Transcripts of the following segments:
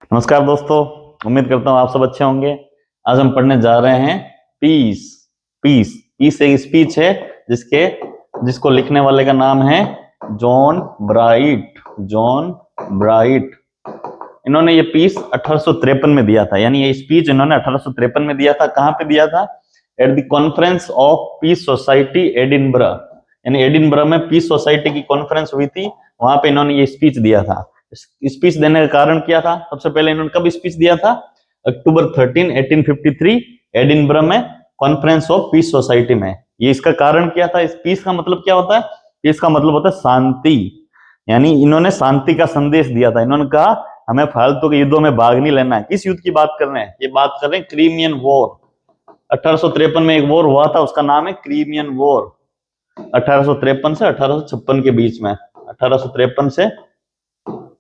नमस्कार दोस्तों, उम्मीद करता हूँ आप सब अच्छे होंगे। आज हम पढ़ने जा रहे हैं पीस। पीस पीस एक स्पीच है जिसको लिखने वाले का नाम है जॉन ब्राइट। John bright. इन्होंने ये पीस 1853 में दिया था, यानी ये स्पीच इन्होंने 1853 में दिया था। कहाँ पे दिया था? At the conference of peace society Edinburgh, यानी एडिनबरा में पीस सोसाइटी की कॉन्फ्रेंस हुई थी, वहां पे इन्होंने ये स्पीच दिया था। स्पीच देने का कारण क्या था? सबसे पहले इन्होंने कब स्पीच दिया था? अक्टूबर 13, 1853 एडिनबरा में कॉन्फ्रेंस ऑफ पीस सोसाइटी में। ये इसका कारण क्या था? इस पीस का मतलब क्या होता है? पीस का मतलब होता है शांति, यानी इन्होंने शांति का संदेश दिया था। इन्होंने कहा हमें फालतू के युद्धों में भाग नहीं लेना है। किस युद्ध की बात कर रहे हैं? ये बात कर रहे हैं क्रीमियन वॉर। 1853 में एक वॉर हुआ था, उसका नाम है क्रीमियन वॉर। 1853 से 1856 के बीच में, 1853 से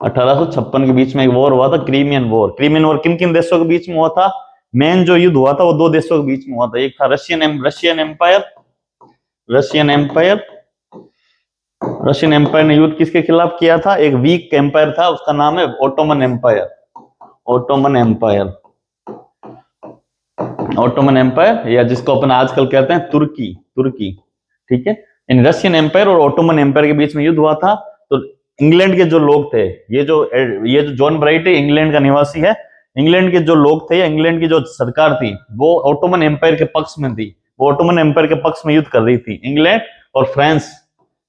1856 के बीच में एक वॉर हुआ था, क्रीमियन वॉर। क्रीमियन वॉर किन किन देशों के बीच में हुआ था? मेन जो युद्ध हुआ था वो दो देशों के बीच में हुआ था। एक था रशियन एम्पायर ने युद्ध किसके खिलाफ किया था? एक वीक एम्पायर था, उसका नाम है ओटोमन एम्पायर, या जिसको अपन आजकल कहते हैं तुर्की। ठीक है, इन रशियन एम्पायर और ओटोमन एम्पायर के बीच में युद्ध हुआ था। तो इंग्लैंड के जो लोग थे, ये जो जॉन ब्राइट है, इंग्लैंड का निवासी है। इंग्लैंड के जो लोग थे या इंग्लैंड की जो सरकार थी वो ओटोमन एम्पायर के पक्ष में थी। वो ओटोमन एम्पायर के पक्ष में युद्ध कर रही थी। इंग्लैंड और फ्रांस,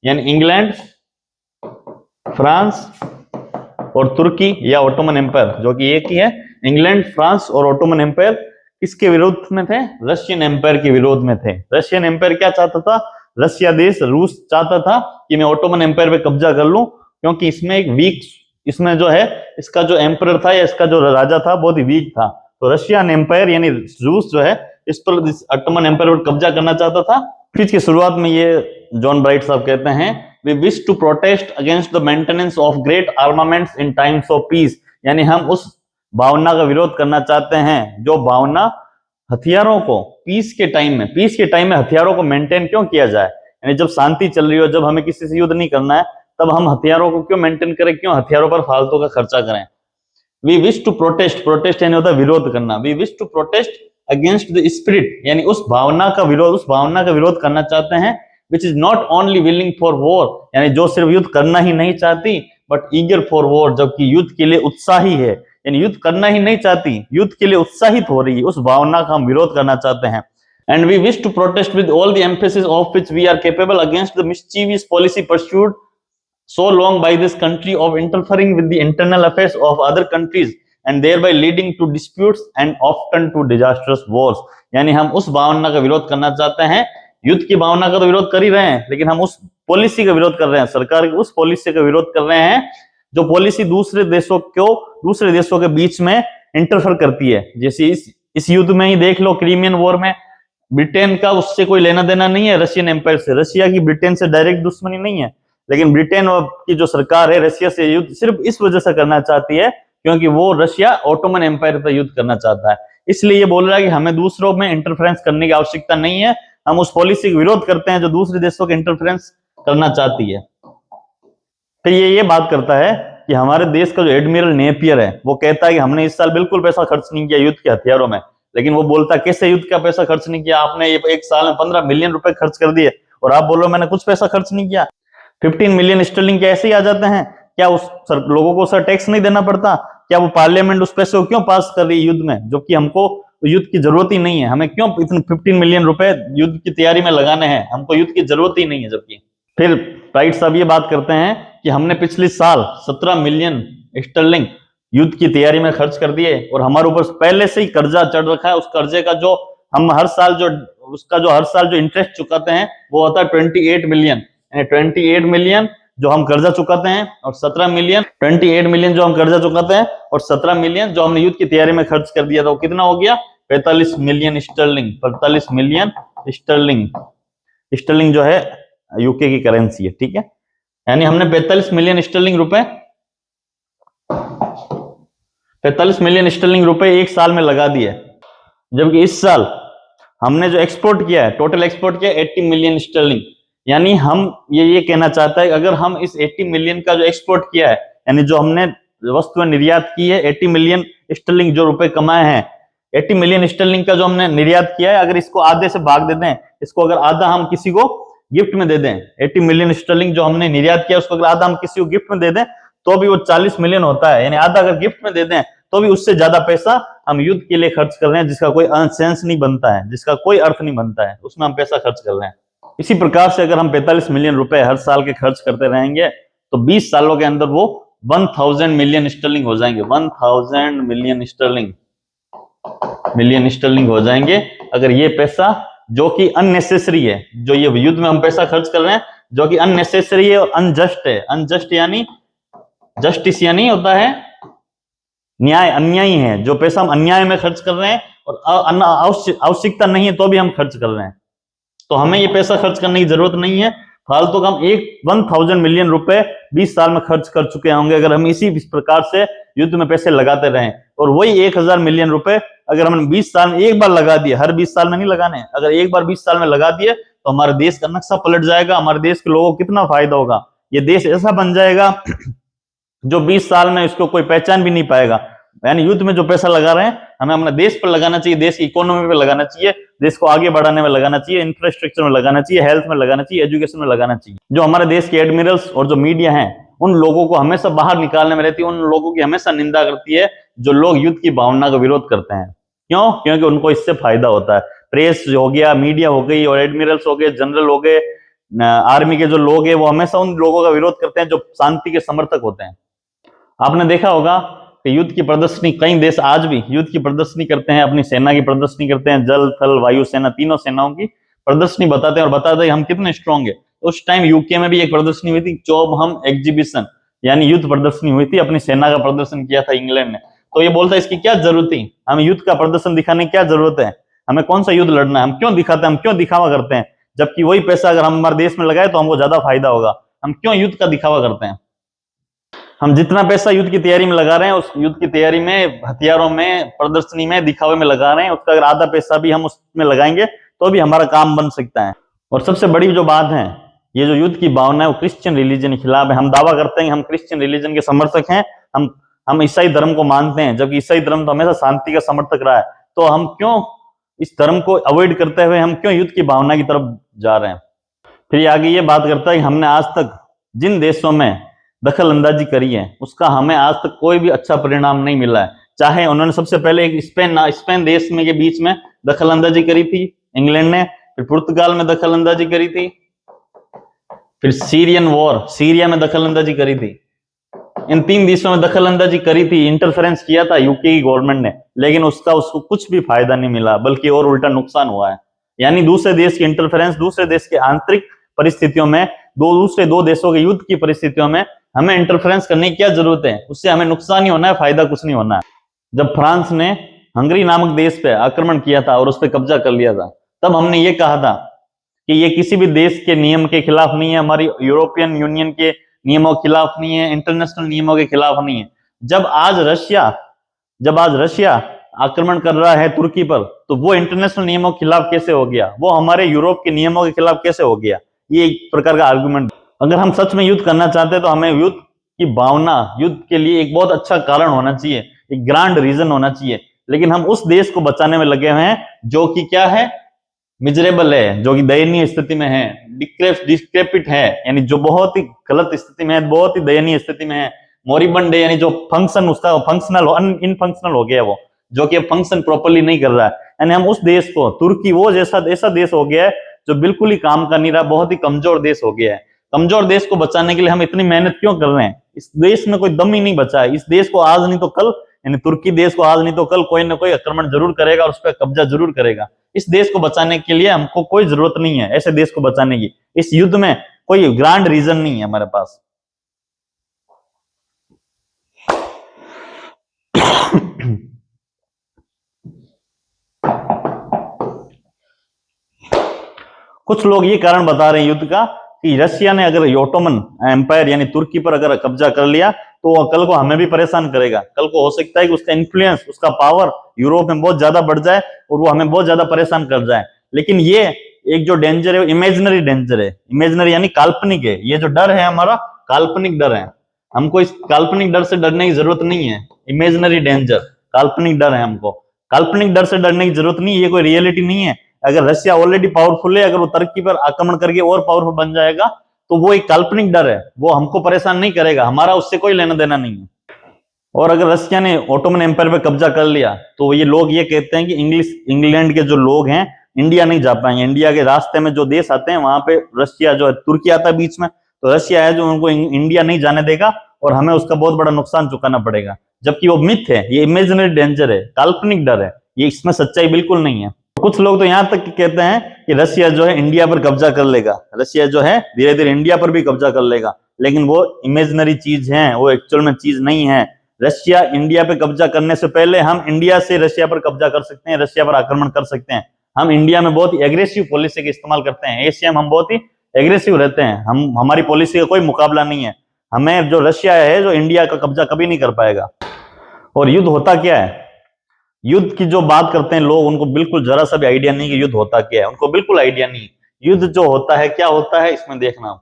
यानी इंग्लैंड, फ्रांस और तुर्की या ओटोमन एम्पायर, जो कि एक ही है। इंग्लैंड, फ्रांस और ओटोमन एम्पायर किसके विरोध में थे? रशियन एम्पायर के विरोध में थे। रशियन एम्पायर क्या चाहता था? रशिया देश, रूस चाहता था कि मैं ओटोमन एम्पायर पे कब्जा कर लूं, क्योंकि इसमें एक वीक, इसमें जो है इसका जो एम्परर था या इसका जो राजा था बहुत ही वीक था। तो रशियन एम्पायर यानी रूस जो है इस पर ओटोमन एम्पायर पर कब्जा करना चाहता था। स्पीच की शुरुआत में ये जॉन ब्राइट साहब कहते हैं, we wish to protest against the maintenance of great armaments in times of peace, यानी हम उस भावना का विरोध करना चाहते हैं जो भावना हथियारों को पीस के टाइम में हथियारों को मेंटेन क्यों किया जाए। यानी जब शांति चल रही हो, जब हमें किसी से युद्ध नहीं करना है, तब हम हथियारों को क्यों मेंटेन करें, क्यों हथियारों पर फालतू का खर्चा करें। वी विश टू प्रोटेस्ट यानी होता है विरोध करना। We wish to protest against the spirit, यानी उस भावना का विरोध करना चाहते हैं, which is not only willing for war, यानी जो सिर्फ युद्ध करना ही नहीं चाहती, बट ईगर फॉर वॉर, जबकि युद्ध के लिए उत्साही है। यानी युद्ध करना ही नहीं चाहती, युद्ध के लिए उत्साहित हो रही है, उस भावना का हम विरोध करना चाहते हैं। And we wish to protest with all the emphasis of which we are capable against the mischievous policy pursued so long by this country of interfering with the internal affairs of other countries and thereby leading to disputes and often to disastrous wars। यानी हम उस भावना का विरोध करना चाहते हैं। युद्ध की भावना का तो विरोध कर ही रहे हैं, लेकिन हम उस पॉलिसी का विरोध कर रहे हैं, सरकार की उस पॉलिसी का विरोध कर रहे हैं जो पॉलिसी दूसरे देशों के बीच में इंटरफेयर करती है। जैसे इस युद्ध में ही देख लो, क्रीमियन वॉर में ब्रिटेन का उससे कोई लेना देना नहीं है, रशियन एम्पायर से। रशिया की ब्रिटेन से डायरेक्ट दुश्मनी नहीं है, लेकिन ब्रिटेन की जो सरकार है रशिया से युद्ध सिर्फ इस वजह से करना चाहती है क्योंकि वो रशिया ओटोमन एम्पायर पर युद्ध करना चाहता है। इसलिए ये बोल रहा है कि हमें दूसरों में इंटरफेरेंस करने की आवश्यकता नहीं है, हम उस पॉलिसी का विरोध करते हैं जो दूसरे देशों के इंटरफेरेंस करना चाहती है। फिर ये बात करता है कि हमारे देश का जो एडमिरल नेपियर है वो कहता है कि हमने इस साल बिल्कुल पैसा खर्च नहीं किया युद्ध के हथियारों में। लेकिन वो बोलता है कैसे युद्ध का पैसा खर्च नहीं किया आपने? ये एक साल में 15 मिलियन रुपए खर्च कर दिए और आप बोल रहे हो मैंने कुछ पैसा खर्च नहीं किया। 15 मिलियन स्टर्लिंग क्या ऐसे ही आ जाते हैं क्या? उस लोगों को सर टैक्स नहीं देना पड़ता क्या? वो पार्लियामेंट उस पैसे को क्यों पास कर रही है युद्ध में, जबकि हमको युद्ध की जरूरत ही नहीं है? हमें क्यों इतने 15 मिलियन रुपए युद्ध की तैयारी में लगाने हैं? हमको युद्ध की जरूरत ही नहीं है। जबकि फिर राइट साहब ये बात करते हैं कि हमने पिछले साल 17 मिलियन स्टर्लिंग युद्ध की तैयारी में खर्च कर दिए और हमारे ऊपर पहले से ही कर्जा चढ़ रखा है। उस कर्जे का जो हम हर साल जो इंटरेस्ट चुकाते हैं वो होता है 28 मिलियन, यानी 28 मिलियन जो हम कर्जा चुकाते हैं और 17 मिलियन 28 मिलियन जो हम कर्जा चुकाते हैं और 17 मिलियन जो हमने युद्ध की तैयारी में खर्च कर दिया था, वो कितना हो गया? 45 मिलियन स्टर्लिंग। 45 मिलियन स्टर्लिंग जो है यूके की करेंसी है, ठीक है। यानी हमने 45 मिलियन स्टर्लिंग रुपए एक साल में लगा दिए, जबकि इस साल हमने जो एक्सपोर्ट किया है, टोटल एक्सपोर्ट किया 80 मिलियन स्टर्लिंग। यानी हम ये कहना चाहता है अगर हम इस 80 मिलियन का जो एक्सपोर्ट किया है, यानी जो हमने वस्तुएं निर्यात की है, 80 मिलियन स्टर्लिंग जो रुपए कमाए हैं, 80 मिलियन स्टर्लिंग का जो हमने निर्यात किया है, अगर इसको आधे से भाग देते हैं, इसको अगर आधा हम किसी को गिफ्ट में दे दें, 80 मिलियन स्टर्लिंग जो हमने निर्यात किया उसको अगर आधा हम किसी को गिफ्ट में दे दें तो भी वो 40 मिलियन होता है। यानी आधा अगर गिफ्ट में दे दें तो भी उससे ज्यादा पैसा हम युद्ध के लिए खर्च कर रहे हैं, जिसका कोई सेंस नहीं बनता है, जिसका कोई अर्थ नहीं बनता है, उसमें हम पैसा खर्च कर रहे हैं। इसी प्रकार से अगर हम 45 मिलियन रुपए हर साल के खर्च करते रहेंगे तो 20 सालों के अंदर वो 1000 मिलियन स्टर्लिंग हो जाएंगे, 1000 मिलियन स्टर्लिंग हो जाएंगे। अगर ये पैसा जो कि अननेसेसरी है, जो ये युद्ध में हम पैसा खर्च कर रहे हैं जो कि अननेसेसरी है और अनजस्ट है, अनजस्ट यानी जस्टिस यानी होता है न्याय, अन्यायी है, जो पैसा हम अन्याय में खर्च कर रहे हैं और आवश्यकता नहीं है तो भी हम खर्च कर रहे हैं, तो हमें ये पैसा खर्च करने की जरूरत नहीं है। फालतू का हम 1000 मिलियन रुपए 20 साल में खर्च कर चुके होंगे अगर हम इसी प्रकार से युद्ध में पैसे लगाते रहें। और वही 1000 मिलियन रुपए अगर हमने 20 साल में एक बार लगा दिए, हर 20 साल में नहीं लगाने, अगर एक बार 20 साल में लगा दिए तो हमारे देश का नक्शा पलट जाएगा, हमारे देश के लोगों को कितना फायदा होगा। ये देश ऐसा बन जाएगा जो 20 साल में इसको कोई पहचान भी नहीं पाएगा। यानी युद्ध में जो पैसा लगा रहे हैं हमें अपने देश पर लगाना चाहिए, देश की इकोनॉमी पे लगाना चाहिए, देश को आगे बढ़ाने में लगाना चाहिए, इंफ्रास्ट्रक्चर में लगाना चाहिए, हेल्थ में लगाना चाहिए, एजुकेशन में लगाना चाहिए। जो हमारे देश के एडमिरल्स और जो मीडिया हैं उन लोगों को हमेशा बाहर निकालने में रहती है, उन लोगों की हमेशा निंदा करती है जो लोग युद्ध की भावना का विरोध करते हैं। क्यों? क्योंकि उनको इससे फायदा होता है। प्रेस हो गया, मीडिया हो गई और एडमिरल्स हो गए, जनरल हो गए, आर्मी के जो लोग हैं वो हमेशा उन लोगों का विरोध करते हैं जो शांति के समर्थक होते हैं। आपने देखा होगा कि युद्ध की प्रदर्शनी कई देश आज भी युद्ध की प्रदर्शनी करते हैं, अपनी सेना की प्रदर्शनी करते हैं, जल थल वायु सेना तीनों सेनाओं की प्रदर्शनी बताते हैं और बताते हैं हम कितने स्ट्रांग है। उस टाइम यूके में भी एक प्रदर्शनी हुई थी, चोबहम एग्जीबिशन यानी युद्ध प्रदर्शनी हुई थी, अपनी सेना का प्रदर्शन किया था इंग्लैंड ने। तो ये बोलता है इसकी क्या जरूरत थी, हमें युद्ध का प्रदर्शन दिखाने की क्या जरूरत है, हमें कौन सा युद्ध लड़ना है, हम क्यों दिखाते हैं, हम क्यों दिखावा करते हैं, जबकि वही पैसा अगर हम हमारे देश में लगाए तो हमको ज्यादा फायदा होगा। हम क्यों युद्ध का दिखावा करते हैं? हम जितना पैसा युद्ध की तैयारी में लगा रहे हैं, उस युद्ध की तैयारी में, हथियारों में, प्रदर्शनी में, दिखावे में लगा रहे हैं, उसका अगर आधा पैसा भी हम उसमें लगाएंगे तो भी हमारा काम बन सकता है। और सबसे बड़ी जो बात है, ये जो युद्ध की भावना है वो क्रिश्चियन रिलीजन के खिलाफ है। हम दावा करते हैं हम क्रिश्चियन रिलीजन के समर्थक हैं, हम ईसाई धर्म को मानते हैं, जबकि ईसाई धर्म तो हमेशा शांति का समर्थक रहा है। तो हम क्यों इस धर्म को अवॉइड करते हुए हम क्यों युद्ध की भावना की तरफ जा रहे हैं? फिर आगे ये बात करता है कि हमने आज तक जिन देशों में दखल अंदाजी करी है उसका हमें आज तक कोई भी अच्छा परिणाम नहीं मिला है। चाहे उन्होंने सबसे पहले एक स्पेन देश में के बीच में दखल अंदाजी करी थी इंग्लैंड ने, फिर पुर्तगाल में दखल अंदाजी करी थी, फिर सीरियन वॉर सीरिया में दखल अंदाजी करी थी। इन 3 देशों में दखल अंदाजी करी थी, इंटरफेरेंस किया था यूके की गवर्नमेंट ने, लेकिन उसको कुछ भी फायदा नहीं मिला, बल्कि और उल्टा नुकसान हुआ है। यानी दूसरे देश की इंटरफेरेंस, दूसरे देश के आंतरिक परिस्थितियों में, दूसरे दो देशों के युद्ध की परिस्थितियों में हमें इंटरफेरेंस करने की क्या जरूरत है? उससे हमें नुकसान ही होना है, फायदा कुछ नहीं होना है। जब फ्रांस ने हंगरी नामक देश पे आक्रमण किया था और उस पर कब्जा कर लिया था, तब हमने ये कहा था कि ये किसी भी देश के नियम के खिलाफ नहीं है, हमारी यूरोपियन यूनियन के नियमों के खिलाफ नहीं है, इंटरनेशनल नियमों के खिलाफ नहीं है। जब आज रशिया आक्रमण कर रहा है तुर्की पर, तो वो इंटरनेशनल नियमों के खिलाफ कैसे हो गया? वो हमारे यूरोप के नियमों के खिलाफ कैसे हो गया? ये एक प्रकार का आर्गुमेंट। अगर हम सच में युद्ध करना चाहते हैं तो हमें युद्ध की भावना, युद्ध के लिए एक बहुत अच्छा कारण होना चाहिए, एक ग्रांड रीजन होना चाहिए। लेकिन हम उस देश को बचाने में लगे हुए हैं जो कि क्या है, मिजरेबल है, जो कि दयनीय स्थिति में है, डिस्क्रेपिट है, यानी जो बहुत ही गलत स्थिति में है, बहुत ही दयनीय स्थिति में है, मोरिबंड है, यानी जो फंक्शन उसका फंक्शनल इनफंक्शनल हो गया, वो जो कि फंक्शन प्रॉपर्ली नहीं कर रहा है। यानी हम उस देश को, तुर्की वो ऐसा देश हो गया है जो बिल्कुल ही काम कर नहीं रहा, बहुत ही कमजोर देश हो गया है। कमजोर देश को बचाने के लिए हम इतनी मेहनत क्यों कर रहे हैं? इस देश में कोई दम ही नहीं बचा है। इस देश को आज नहीं तो कल, यानी तुर्की देश को आज नहीं तो कल कोई ना कोई आक्रमण जरूर करेगा और उस पर कब्जा जरूर करेगा। इस देश को बचाने के लिए हमको कोई जरूरत नहीं है ऐसे देश को बचाने की। इस युद्ध में कोई ग्रांड रीजन नहीं है हमारे पास। कुछ लोग ये कारण बता रहे हैं युद्ध का कि रशिया ने अगर ओटोमन एम्पायर यानी तुर्की पर अगर कब्जा कर लिया तो वो कल को हमें भी परेशान करेगा। कल को हो सकता है कि उसका इन्फ्लुएंस, उसका पावर यूरोप में बहुत ज्यादा बढ़ जाए और वो हमें बहुत ज्यादा परेशान कर जाए। लेकिन ये एक जो डेंजर है, इमेजिनरी डेंजर है, इमेजिनरी यानी काल्पनिक है। ये जो डर है हमारा काल्पनिक डर है। हमको इस काल्पनिक डर से डरने की जरूरत नहीं है। इमेजिनरी डेंजर, काल्पनिक डर है हमको। काल्पनिक डर से डरने की जरूरत नहीं है, ये कोई रियलिटी नहीं है। अगर रशिया ऑलरेडी पावरफुल है, अगर वो टर्की पर आक्रमण करके और पावरफुल बन जाएगा तो वो एक काल्पनिक डर है, वो हमको परेशान नहीं करेगा, हमारा उससे कोई लेना देना नहीं है। और अगर रशिया ने ओटोमन एम्पायर पे कब्जा कर लिया तो ये लोग ये कहते हैं कि इंग्लैंड के जो लोग हैं इंडिया नहीं जा पाएंगे। इंडिया के रास्ते में जो देश आते हैं वहां पे रशिया जो है, तुर्की आता है बीच में, तो रशिया है जो उनको इंडिया नहीं जाने देगा और हमें उसका बहुत बड़ा नुकसान चुकाना पड़ेगा। जबकि वो मिथ है, ये इमेजिनरी डेंजर है, काल्पनिक डर है, ये इसमें सच्चाई बिल्कुल नहीं है। कुछ लोग तो यहां तक कहते हैं कि रशिया जो है इंडिया पर कब्जा कर लेगा, रशिया जो है धीरे धीरे इंडिया पर भी कब्जा कर लेगा, लेकिन वो इमेजिनरी चीज है, वो एक्चुअल में चीज नहीं है। रशिया इंडिया पे कब्जा करने से पहले हम इंडिया से रशिया पर कब्जा कर सकते हैं, रशिया पर आक्रमण कर सकते हैं। हम इंडिया में बहुत ही एग्रेसिव पॉलिसी का इस्तेमाल करते हैं, एशिया में हम बहुत ही एग्रेसिव रहते हैं, हमारी पॉलिसी का कोई मुकाबला नहीं है। हमें जो रशिया है जो इंडिया का कब्जा कभी नहीं कर पाएगा। और युद्ध होता क्या है, युद्ध की जो बात करते हैं लोग, उनको बिल्कुल जरा सा भी आइडिया नहीं कि युद्ध होता क्या है, उनको बिल्कुल आइडिया नहीं। युद्ध जो होता है क्या होता है इसमें देखना,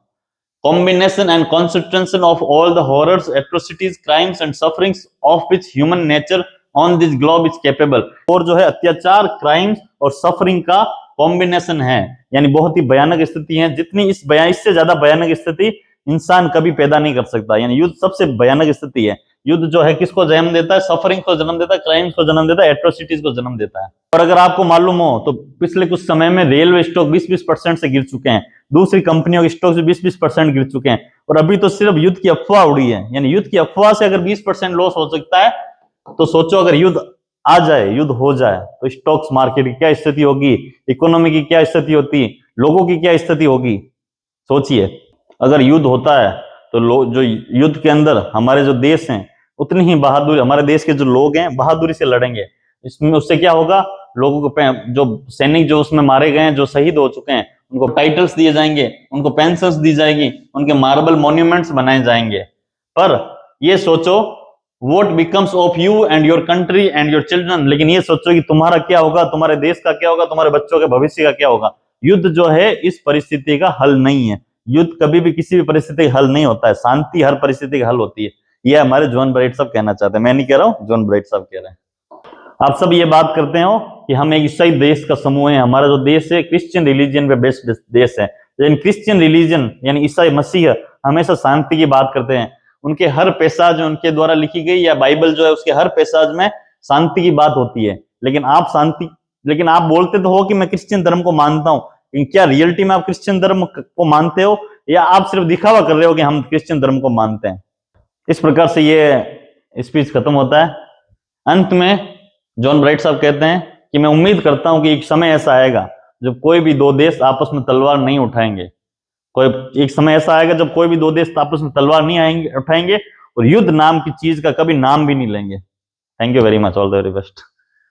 combination and concentration of all the horrors, atrocities, crimes and sufferings of which human nature on this globe is capable। और जो है अत्याचार, क्राइम्स और सफरिंग का कॉम्बिनेशन है, यानी बहुत ही भयानक स्थिति है, जितनी इससे ज्यादा भयानक स्थिति इंसान कभी पैदा नहीं कर सकता। यानी युद्ध सबसे भयानक स्थिति है। युद्ध जो है किसको जन्म देता है, सफरिंग को जन्म देता है, क्राइम्स को जन्म देता है, एट्रोसिटीज को जन्म देता है। और अगर आपको मालूम हो तो पिछले कुछ समय में रेलवे स्टॉक 20-20% से गिर चुके हैं, दूसरी कंपनियों के स्टॉक से 20-20% गिर चुके हैं, और अभी तो सिर्फ युद्ध की अफवाह उड़ी है। यानी युद्ध की अफवाह से अगर 20% लॉस हो सकता है, तो सोचो अगर युद्ध आ जाए, युद्ध हो जाए, तो स्टॉक्स मार्केट की क्या स्थिति होगी, इकोनॉमी की क्या स्थिति होती, लोगों की क्या स्थिति होगी। सोचिए, अगर युद्ध होता है तो जो युद्ध के अंदर हमारे जो देश हैं उतनी ही बहादुरी, हमारे देश के जो लोग हैं बहादुरी से लड़ेंगे। इसमें उससे क्या होगा, लोगों को जो सैनिक जो उसमें मारे गए हैं, जो शहीद हो चुके हैं, उनको टाइटल्स दिए जाएंगे, उनको पेंशन्स दी जाएगी, उनके मार्बल मॉन्यूमेंट्स बनाए जाएंगे। पर ये सोचो, what becomes of you and your country and your children. लेकिन ये सोचो कि तुम्हारा क्या होगा, तुम्हारे देश का क्या होगा, तुम्हारे बच्चों के भविष्य का क्या होगा। युद्ध जो है इस परिस्थिति का हल नहीं है। युद्ध कभी भी किसी भी परिस्थिति का हल नहीं होता है, शांति हर परिस्थिति का हल होती है। ये हमारे जॉन ब्राइट साहब कहना चाहते हैं, मैं नहीं कह रहा हूं, जॉन ब्राइट साहब कह रहे हैं। आप सब ये बात करते हो कि हम एक ईसाई देश का समूह है, हमारा जो देश है क्रिश्चियन रिलीजन पे बेस्ड देश है, लेकिन क्रिश्चियन रिलीजन यानी ईसाई मसीह हमेशा शांति की बात करते हैं। उनके हर पैसाज उनके द्वारा लिखी गई या बाइबल जो है उसके हर पैसाज में शांति की बात होती है। लेकिन आप बोलते तो हो कि मैं क्रिश्चियन धर्म को मानता हूं, लेकिन क्या रियलिटी में आप क्रिश्चियन धर्म को मानते हो, या आप सिर्फ दिखावा कर रहे हो कि हम क्रिश्चियन धर्म को मानते हैं। इस प्रकार से ये स्पीच खत्म होता है। अंत में जॉन ब्राइट साहब कहते हैं कि मैं उम्मीद करता हूं कि एक समय ऐसा आएगा जब कोई भी दो देश आपस में तलवार नहीं उठाएंगे। एक समय ऐसा आएगा जब कोई भी दो देश आपस में तलवार नहीं उठाएंगे और युद्ध नाम की चीज का कभी नाम भी नहीं लेंगे। Thank you very much, all the very best.